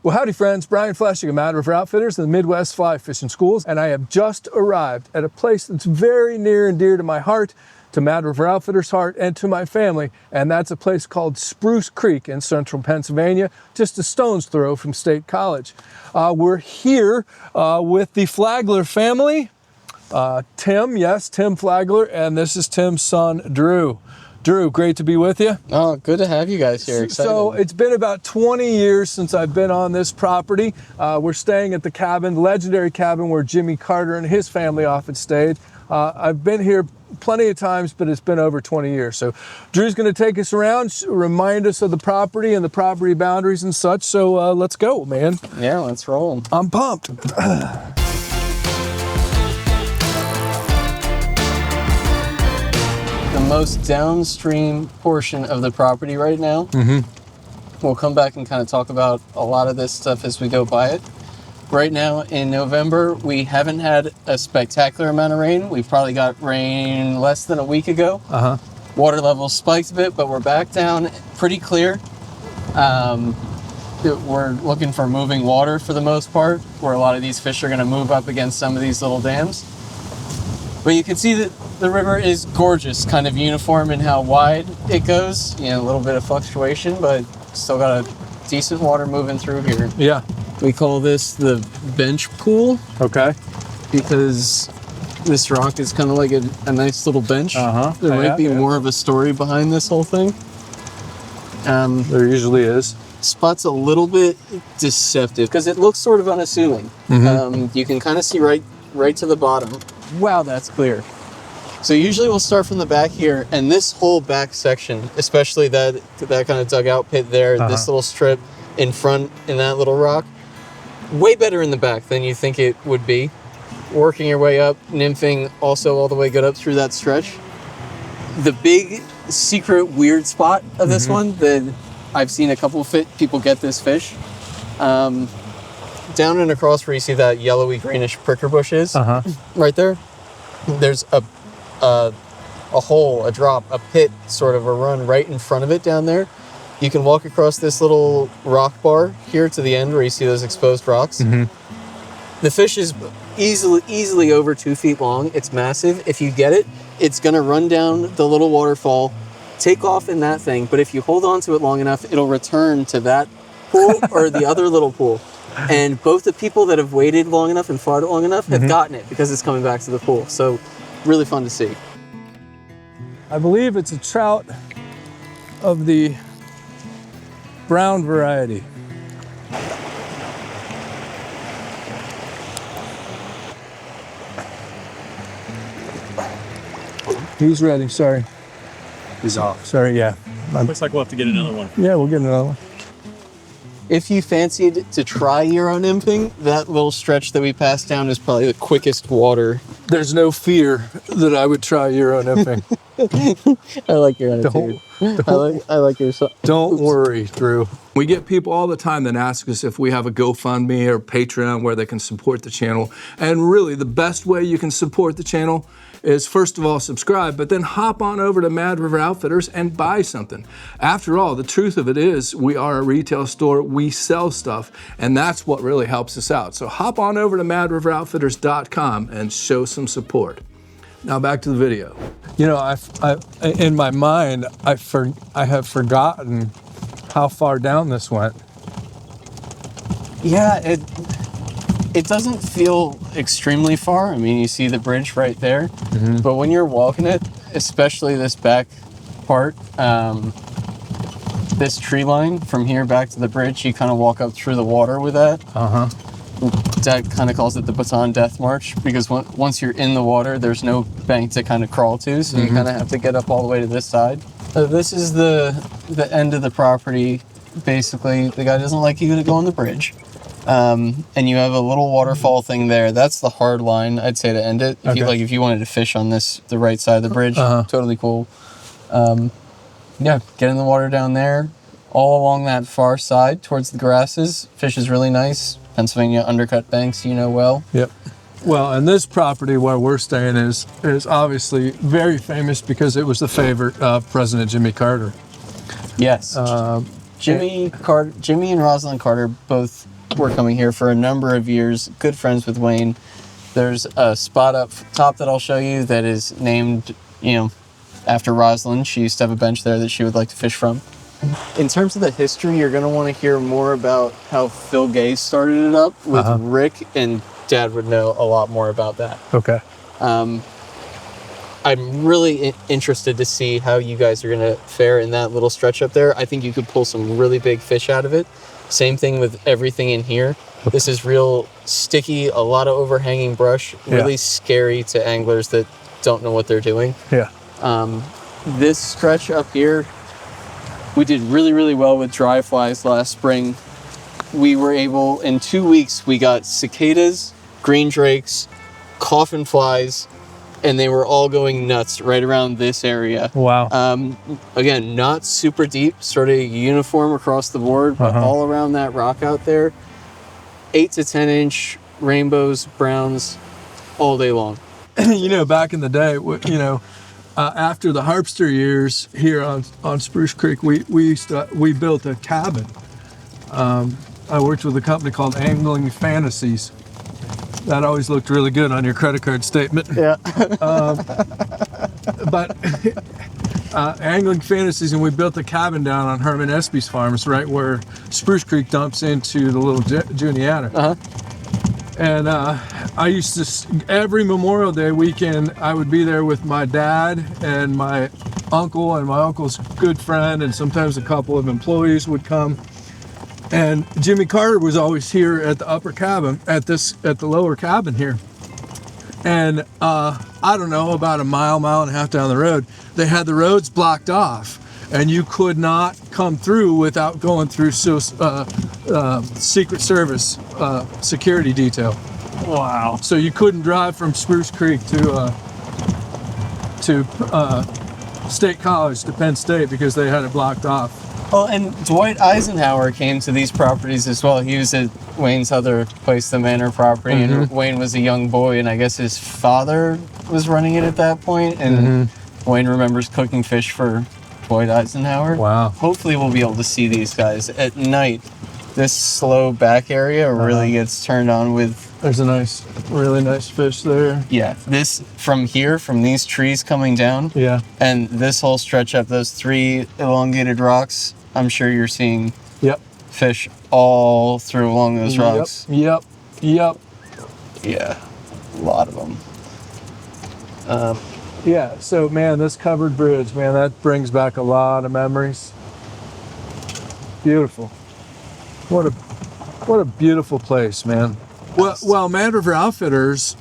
Well, howdy friends, Brian Flechsig of Mad River Outfitters and the Midwest Fly Fishing Schools, and I have just arrived at a place that's very near and dear to my heart, to Mad River Outfitters' heart, and to my family, and that's a place called Spruce Creek in central Pennsylvania, just a stone's throw from State College. We're here with the Flagler family, Tim Flagler, and this is Tim's son, Drew. Drew, great to be with you. Oh, good to have you guys here. Excited. So it's been about 20 years since I've been on this property. We're staying at the cabin, legendary cabin where Jimmy Carter and his family often stayed. I've been here plenty of times, but it's been over 20 years. So Drew's going to take us around, remind us of the property and the property boundaries and such. So let's go, man. Yeah, let's roll. I'm pumped. The most downstream portion of the property right now. We'll come back and kind of talk about a lot of this stuff as we go by it. Right now in November, we haven't had a spectacular amount of rain. We've probably got rain less than a week ago. Water levels spiked a bit, but we're back down pretty clear. We're looking for moving water for the most part, where a lot of these fish are going to move up against some of these little dams. But you can see that the river is gorgeous, kind of uniform in how wide it goes. You know, a little bit of fluctuation, but still got a decent water moving through here. Yeah. We call this the bench pool. Okay. Because this rock is kind of like a nice little bench. There might be more of a story behind this whole thing. There usually is. Spot's a little bit deceptive because it looks sort of unassuming. You can kind of see right to the bottom. Wow, that's clear. So usually we'll start from the back here, and this whole back section, especially that kind of dugout pit there, this little strip in front in that little rock, way better in the back than you think it would be. Working your way up, nymphing also all the way good up through that stretch. The big secret weird spot of this one that I've seen a couple of people get this fish, down and across where you see that yellowy greenish pricker bush is, right there, there's a hole, a drop, a pit, sort of a run right in front of it down there. You can walk across this little rock bar here to the end where you see those exposed rocks. The fish is easily over 2 feet long. It's massive. If you get it, it's going to run down the little waterfall, take off in that thing, but if you hold on to it long enough, it'll return to that pool or the other little pool. And both the people that have waited long enough and fought it long enough have gotten it because it's coming back to the pool. So really fun to see. I believe it's a trout of the brown variety. He's ready, sorry. He's off. Sorry, yeah. Looks like we'll have to get another one. Yeah, we'll get another one. If you fancied to try Euro nymphing, that little stretch that we passed down is probably the quickest water. There's no fear that I would try Euro nymphing. I like your attitude. I like your... Don't worry, Drew. We get people all the time that ask us if we have a GoFundMe or Patreon where they can support the channel. And really, the best way you can support the channel is, first of all, subscribe, but then hop on over to Mad River Outfitters and buy something. After all, the truth of it is we are a retail store, we sell stuff, and that's what really helps us out. So hop on over to madriveroutfitters.com and show some support. Now back to the video. You know, I in my mind, I have forgotten how far down this went. Yeah, it doesn't feel extremely far. I mean, you see the bridge right there, but when you're walking it, especially this back part, this tree line from here back to the bridge, you kind of walk up through the water with that. Dad kind of calls it the baton death march because once you're in the water, there's no bank to kind of crawl to, so you kind of have to get up all the way to this side. This is the end of the property. Basically, the guy doesn't like you to go on the bridge. And you have a little waterfall thing there. That's the hard line, I'd say, to end it. If you wanted to fish on the right side of the bridge, totally cool. Yeah, get in the water down there. All along that far side towards the grasses, fish is really nice. Pennsylvania undercut banks, you know well. Yep. Well, and this property where we're staying is obviously very famous because it was the favorite of President Jimmy Carter. Yes. Jimmy and Rosalind Carter both were coming here for a number of years. Good friends with Wayne. There's a spot up top that I'll show you that is named, after Rosalind. She used to have a bench there that she would like to fish from. In terms of the history, you're going to want to hear more about how Phil Gay started it up with Rick, and Dad would know a lot more about that. Okay. I'm really interested to see how you guys are going to fare in that little stretch up there. I think you could pull some really big fish out of it. Same thing with everything in here. This is real sticky, a lot of overhanging brush, really scary to anglers that don't know what they're doing. Yeah. This stretch up here, we did really, really well with dry flies last spring. We were able, in 2 weeks, we got cicadas, green drakes, coffin flies, and they were all going nuts right around this area. Wow. Again, not super deep, sort of uniform across the board, but all around that rock out there. 8 to 10 inch rainbows, browns, all day long. Back in the day, after the harpster years here on Spruce Creek, we built a cabin. I worked with a company called Angling Fantasies. That always looked really good on your credit card statement. Yeah. But Angling Fantasies, and we built a cabin down on Herman Espy's farms, right where Spruce Creek dumps into the little Juniata. And I used to, every Memorial Day weekend, I would be there with my dad and my uncle and my uncle's good friend, and sometimes a couple of employees would come. And Jimmy Carter was always here at the upper cabin, at the lower cabin here. And I don't know, about a mile and a half down the road, they had the roads blocked off, and you could not come through without going through Secret Service security detail. Wow. So you couldn't drive from Spruce Creek to State College, to Penn State, because they had it blocked off. Well, and Dwight Eisenhower came to these properties as well. He was at Wayne's other place, the Manor property, and Wayne was a young boy, and I guess his father was running it at that point, and Wayne remembers cooking fish for Dwight Eisenhower. Wow. Hopefully we'll be able to see these guys at night. This slow back area really gets turned on with... There's a really nice fish there. Yeah, this from here, from these trees coming down, and this whole stretch up, those 3 elongated rocks, I'm sure you're seeing fish all through along those rocks. Yep. Yeah, a lot of them. Yeah, so man, this covered bridge, man, that brings back a lot of memories. Beautiful. What a beautiful place, man. Well, Mad River Outfitters,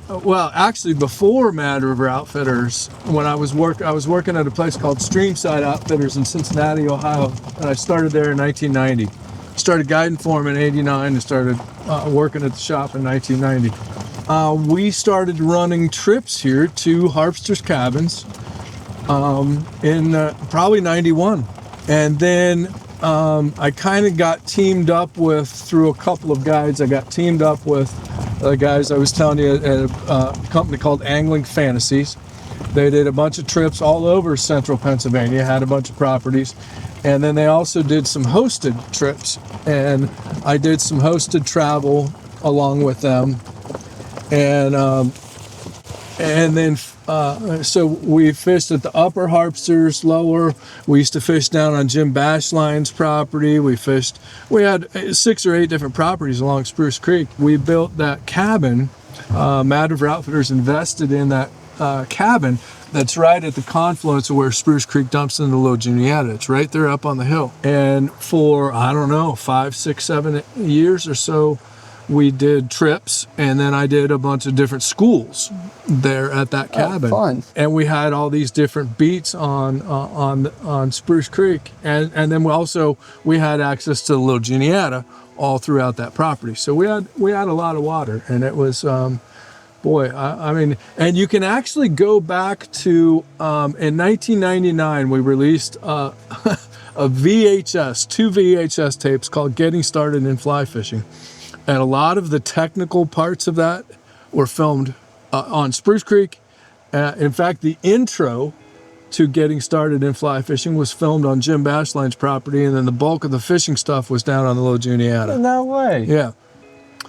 actually before Mad River Outfitters, when I was working at a place called Streamside Outfitters in Cincinnati, Ohio, and I started there in 1990. Started guiding for them in 89 and started working at the shop in 1990. We started running trips here to Harpster's Cabins in probably 91. And then I kind of got teamed up through a couple of guides, I got teamed up with the guys I was telling you at a company called Angling Fantasies. They did a bunch of trips all over central Pennsylvania, had a bunch of properties. And then they also did some hosted trips. And I did some hosted travel along with them. And then, so we fished at the upper Harpsters, lower. We used to fish down on Jim Bashline's property. We had 6 or 8 different properties along Spruce Creek. We built that cabin. Mad River Outfitters invested in that cabin that's right at the confluence of where Spruce Creek dumps into the Little Juniata. It's right there up on the hill. And for, 5, 6, 7 years or so, we did trips, and then I did a bunch of different schools there at that cabin. Oh, fun. And we had all these different beats on Spruce Creek, and then we had access to the Little Juniata all throughout that property. So we had a lot of water, and it was and you can actually go back to in 1999 we released a VHS, 2 VHS tapes called Getting Started in Fly Fishing. And a lot of the technical parts of that were filmed on Spruce Creek. In fact, the intro to getting started in fly fishing was filmed on Jim Bashline's property, and then the bulk of the fishing stuff was down on the Low Juniata. No way. Yeah.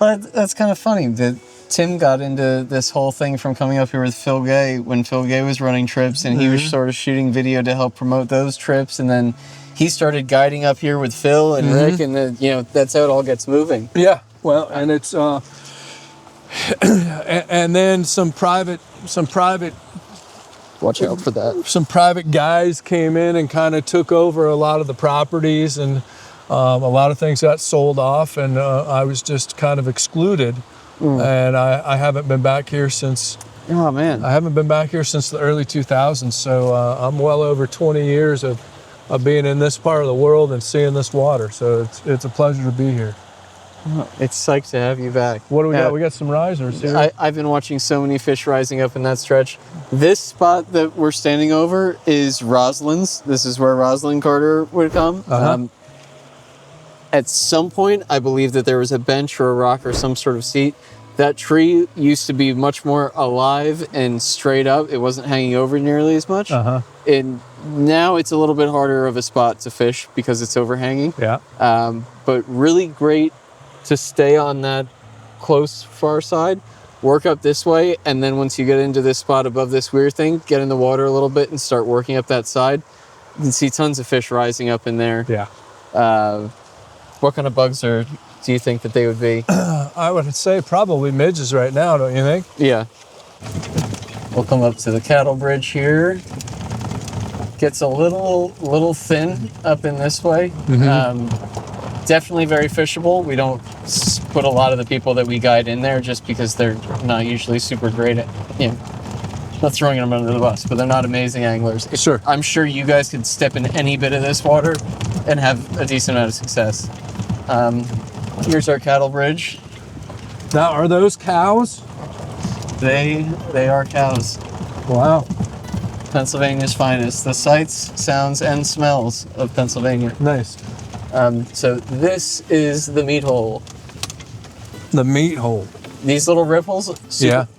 Well, that's kind of funny that Tim got into this whole thing from coming up here with Phil Gay when Phil Gay was running trips, and he was sort of shooting video to help promote those trips, and then he started guiding up here with Phil and Rick, and then, you know, that's how it all gets moving. Yeah. Well, and it's and then some private Watch out for that. some private guys came in and kind of took over a lot of the properties, and a lot of things got sold off, and I was just kind of excluded. And I haven't been back here since. Oh man. I haven't been back here since the early 2000s. So I'm well over 20 years of being in this part of the world and seeing this water. So it's a pleasure to be here. It's psyched to have you back. What do we got? We got some risers here. I've been watching so many fish rising up in that stretch. This spot that we're standing over is Roslyn's. This is where Rosalind Carter would come. At some point, I believe that there was a bench or a rock or some sort of seat. That tree used to be much more alive and straight up. It wasn't hanging over nearly as much. And now it's a little bit harder of a spot to fish because it's overhanging. Yeah. But really great to stay on that close far side, work up this way, and then once you get into this spot above this weird thing, get in the water a little bit and start working up that side. You can see tons of fish rising up in there. Yeah. What kind of bugs do you think that they would be? I would say probably midges right now, don't you think? Yeah. We'll come up to the cattle bridge here. Gets a little thin up in this way. Definitely very fishable. We don't put a lot of the people that we guide in there just because they're not usually super great at, you know, not throwing them under the bus, but they're not amazing anglers. Sure. I'm sure you guys could step in any bit of this water and have a decent amount of success. Here's our cattle bridge. Now, are those cows? They are cows. Wow. Pennsylvania's finest. The sights, sounds, and smells of Pennsylvania. Nice. So this is the meat hole. The meat hole. These little ripples,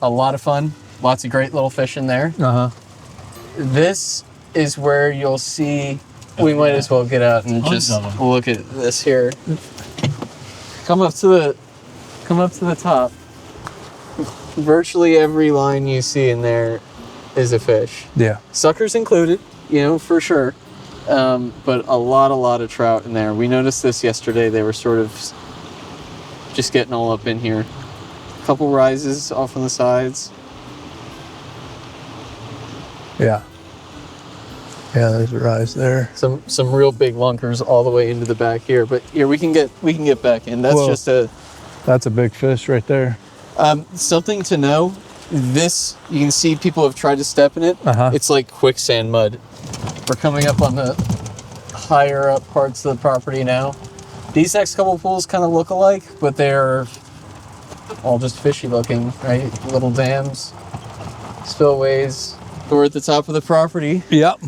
a lot of fun. Lots of great little fish in there. This is where you'll see, we might as well get out and just look at this here. Come up to the top. Virtually every line you see in there is a fish. Yeah. Suckers included, you know, for sure. But a lot of trout in there. We noticed this yesterday. They were sort of just getting all up in here. A couple rises off on the sides. Yeah. Yeah, there's a rise there. Some real big lunkers all the way into the back here. But here we can get back in. That's that's a big fish right there. Something to know. This, you can see people have tried to step in it. It's like quicksand mud. We're coming up on the higher up parts of the property now. These next couple pools kind of look alike, but they're all just fishy looking, right? Little dams, spillways. We're at the top of the property. Yep.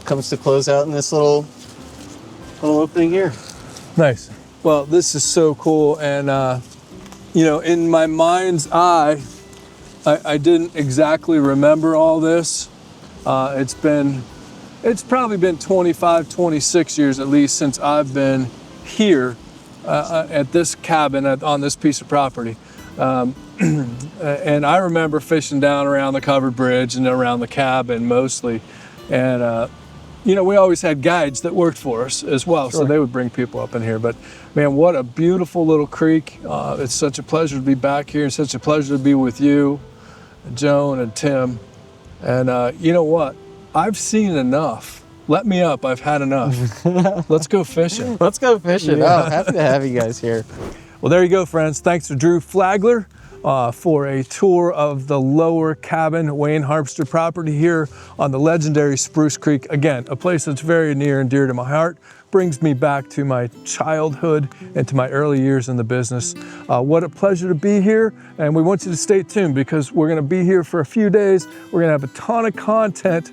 Comes to close out in this little opening here. Nice. Well, this is so cool, and you know, in my mind's eye, I didn't exactly remember all this. It's probably been 25, 26 years at least since I've been here at this cabin on this piece of property. And I remember fishing down around the covered bridge and around the cabin mostly. And, you know, we always had guides that worked for us as well. Sure. So they would bring people up in here. But man, what a beautiful little creek. It's such a pleasure to be back here, and such a pleasure to be with you, Joan and Tim. And you know what? I've seen enough. Let me up. I've had enough. Let's go fishing. Let's go fishing. Yeah. Oh, happy to have you guys here. Well, there you go, friends. Thanks to Drew Flagler for a tour of the lower cabin Wayne Harpster property here on the legendary Spruce Creek. Again, a place that's very near and dear to my heart. Brings me back to my childhood and to my early years in the business. What a pleasure to be here, and we want you to stay tuned because we're gonna be here for a few days. We're gonna have a ton of content,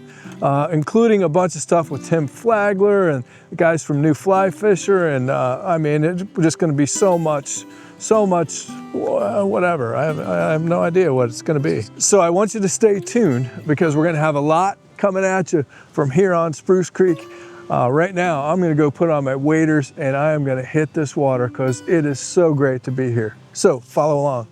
including a bunch of stuff with Tim Flagler and the guys from New Fly Fisher, and I mean, it's just gonna be so much, whatever. I have no idea what it's gonna be. So I want you to stay tuned because we're gonna have a lot coming at you from here on Spruce Creek. Right now, I'm gonna go put on my waders and I am gonna hit this water because it is so great to be here. So follow along.